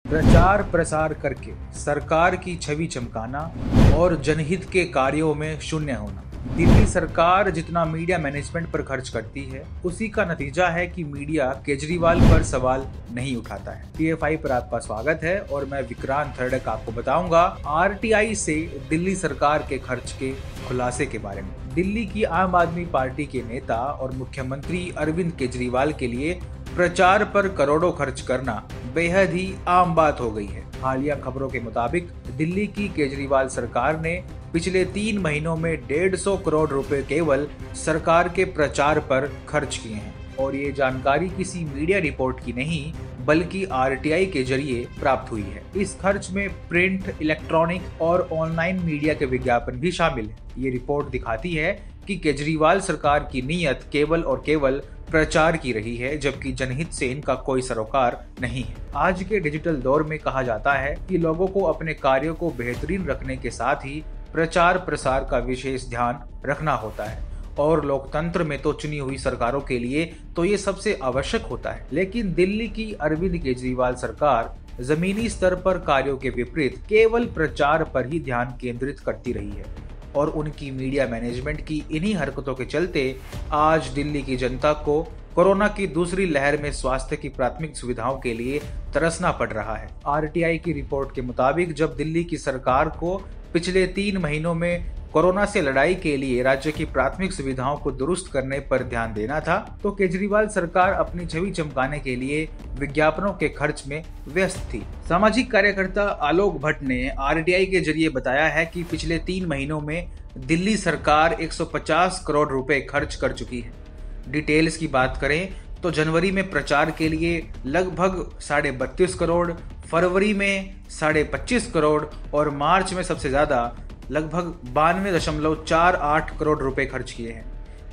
प्रचार प्रसार करके सरकार की छवि चमकाना और जनहित के कार्यों में शून्य होना। दिल्ली सरकार जितना मीडिया मैनेजमेंट पर खर्च करती है, उसी का नतीजा है कि मीडिया केजरीवाल पर सवाल नहीं उठाता है। TFI पर आपका स्वागत है और मैं विक्रांत थर्डक आपको बताऊंगा RTI से दिल्ली सरकार के खर्च के खुलासे के बारे में। दिल्ली की आम आदमी पार्टी के नेता और मुख्यमंत्री अरविंद केजरीवाल के लिए प्रचार पर करोड़ों खर्च करना बेहद ही आम बात हो गई है। हालिया खबरों के मुताबिक दिल्ली की केजरीवाल सरकार ने पिछले 3 महीनों में 150 करोड़ रुपए केवल सरकार के प्रचार पर खर्च किए हैं और ये जानकारी किसी मीडिया रिपोर्ट की नहीं बल्कि RTI के जरिए प्राप्त हुई है। इस खर्च में प्रिंट, इलेक्ट्रॉनिक और ऑनलाइन मीडिया के विज्ञापन भी शामिल है। ये रिपोर्ट दिखाती है कि केजरीवाल सरकार की नीयत केवल और केवल प्रचार की रही है, जबकि जनहित से इनका कोई सरोकार नहीं है। आज के डिजिटल दौर में कहा जाता है कि लोगों को अपने कार्यों को बेहतरीन रखने के साथ ही प्रचार प्रसार का विशेष ध्यान रखना होता है और लोकतंत्र में तो चुनी हुई सरकारों के लिए तो ये सबसे आवश्यक होता है। लेकिन दिल्ली की अरविंद केजरीवाल सरकार जमीनी स्तर पर कार्यों के विपरीत केवल प्रचार पर ही ध्यान केंद्रित करती रही है और उनकी मीडिया मैनेजमेंट की इन्हीं हरकतों के चलते आज दिल्ली की जनता को कोरोना की दूसरी लहर में स्वास्थ्य की प्राथमिक सुविधाओं के लिए तरसना पड़ रहा है। RTI की रिपोर्ट के मुताबिक जब दिल्ली की सरकार को पिछले 3 महीनों में कोरोना से लड़ाई के लिए राज्य की प्राथमिक सुविधाओं को दुरुस्त करने पर ध्यान देना था, तो केजरीवाल सरकार अपनी छवि चमकाने के लिए विज्ञापनों के खर्च में व्यस्त थी। सामाजिक कार्यकर्ता आलोक भट्ट ने RTI के जरिए बताया है कि पिछले 3 महीनों में दिल्ली सरकार 150 करोड़ रुपए खर्च कर चुकी है। डिटेल्स की बात करें तो जनवरी में प्रचार के लिए लगभग 32.5 करोड़, फरवरी में 25.5 करोड़ और मार्च में सबसे ज्यादा लगभग 92.48 करोड़ रुपए खर्च किए हैं।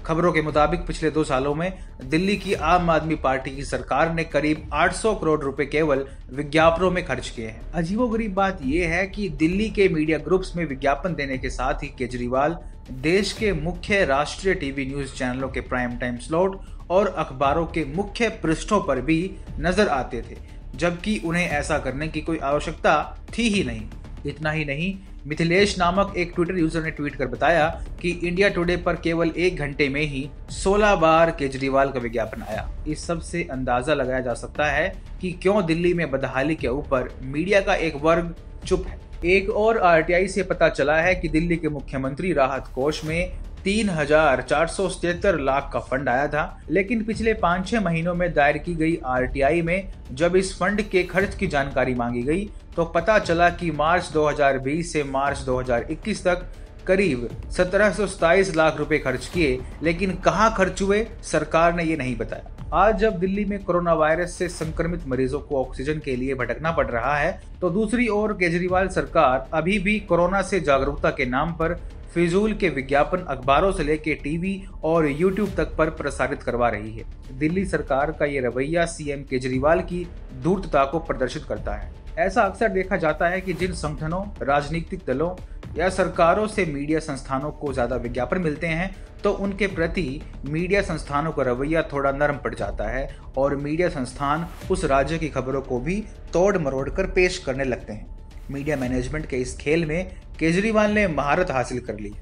खबरों के मुताबिक पिछले 2 सालों में दिल्ली की आम आदमी पार्टी की सरकार ने करीब 800 करोड़ रुपए केवल विज्ञापनों में खर्च किए हैं। अजीबोगरीब बात यह है कि दिल्ली के मीडिया ग्रुप्स में विज्ञापन देने के साथ ही केजरीवाल देश के मुख्य राष्ट्रीय टीवी न्यूज चैनलों के प्राइम टाइम स्लॉट और अखबारों के मुख्य पृष्ठों पर भी नजर आते थे, जबकि उन्हें ऐसा करने की कोई आवश्यकता थी ही नहीं। इतना ही नहीं, मिथिलेश नामक एक ट्विटर यूजर ने ट्वीट कर बताया कि इंडिया टुडे पर केवल 1 घंटे में ही 16 बार केजरीवाल का विज्ञापन आया। इस सब से अंदाजा लगाया जा सकता है कि क्यों दिल्ली में बदहाली के ऊपर मीडिया का एक वर्ग चुप है। एक और RTI से पता चला है कि दिल्ली के मुख्यमंत्री राहत कोष में 3,477 लाख का फंड आया था, लेकिन पिछले 5-6 महीनों में दायर की गई RTI में जब इस फंड के खर्च की जानकारी मांगी गई तो पता चला कि मार्च 2020 से मार्च 2021 तक करीब 1727 लाख रुपए खर्च किए, लेकिन कहां खर्च हुए सरकार ने ये नहीं बताया। आज जब दिल्ली में कोरोना वायरस से संक्रमित मरीजों को ऑक्सीजन के लिए भटकना पड़ रहा है, तो दूसरी ओर केजरीवाल सरकार अभी भी कोरोना से जागरूकता के नाम पर फिजूल के विज्ञापन अखबारों से लेकर टीवी और यूट्यूब तक पर प्रसारित करवा रही है। दिल्ली सरकार का ये रवैया CM केजरीवाल की धूर्तता को प्रदर्शित करता है। ऐसा अक्सर देखा जाता है कि जिन संगठनों, राजनीतिक दलों या सरकारों से मीडिया संस्थानों को ज्यादा विज्ञापन मिलते हैं, तो उनके प्रति मीडिया संस्थानों का रवैया थोड़ा नरम पड़ जाता है और मीडिया संस्थान उस राज्य की खबरों को भी तोड़ मरोड़ कर पेश करने लगते हैं। मीडिया मैनेजमेंट के इस खेल में केजरीवाल ने महारत हासिल कर ली।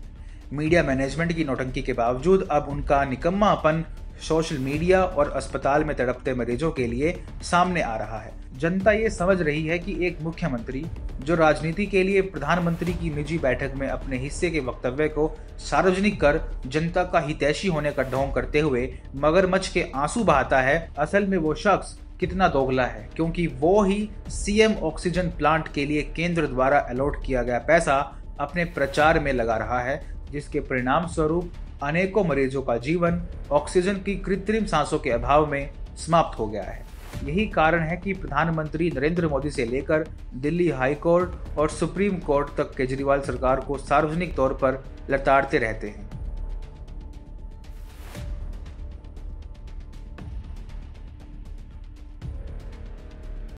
मीडिया मैनेजमेंट की नौटंकी के बावजूद अब उनका निकम्मापन सोशल मीडिया और अस्पताल में तड़पते मरीजों के लिए सामने आ रहा है। जनता ये समझ रही है कि एक मुख्यमंत्री जो राजनीति के लिए प्रधानमंत्री की निजी बैठक में अपने हिस्से के वक्तव्य को सार्वजनिक कर जनता का हितैषी होने का ढोंग करते हुए मगरमच्छ के आंसू बहाता है, असल में वो शख्स कितना दोगला है, क्योंकि वो ही CM ऑक्सीजन प्लांट के लिए केंद्र द्वारा अलॉट किया गया पैसा अपने प्रचार में लगा रहा है, जिसके परिणाम स्वरूप अनेकों मरीजों का जीवन ऑक्सीजन की कृत्रिम सांसों के अभाव में समाप्त हो गया है। यही कारण है कि प्रधानमंत्री नरेंद्र मोदी से लेकर दिल्ली हाई कोर्ट और सुप्रीम कोर्ट तक केजरीवाल सरकार को सार्वजनिक तौर पर लताड़ते रहते हैं।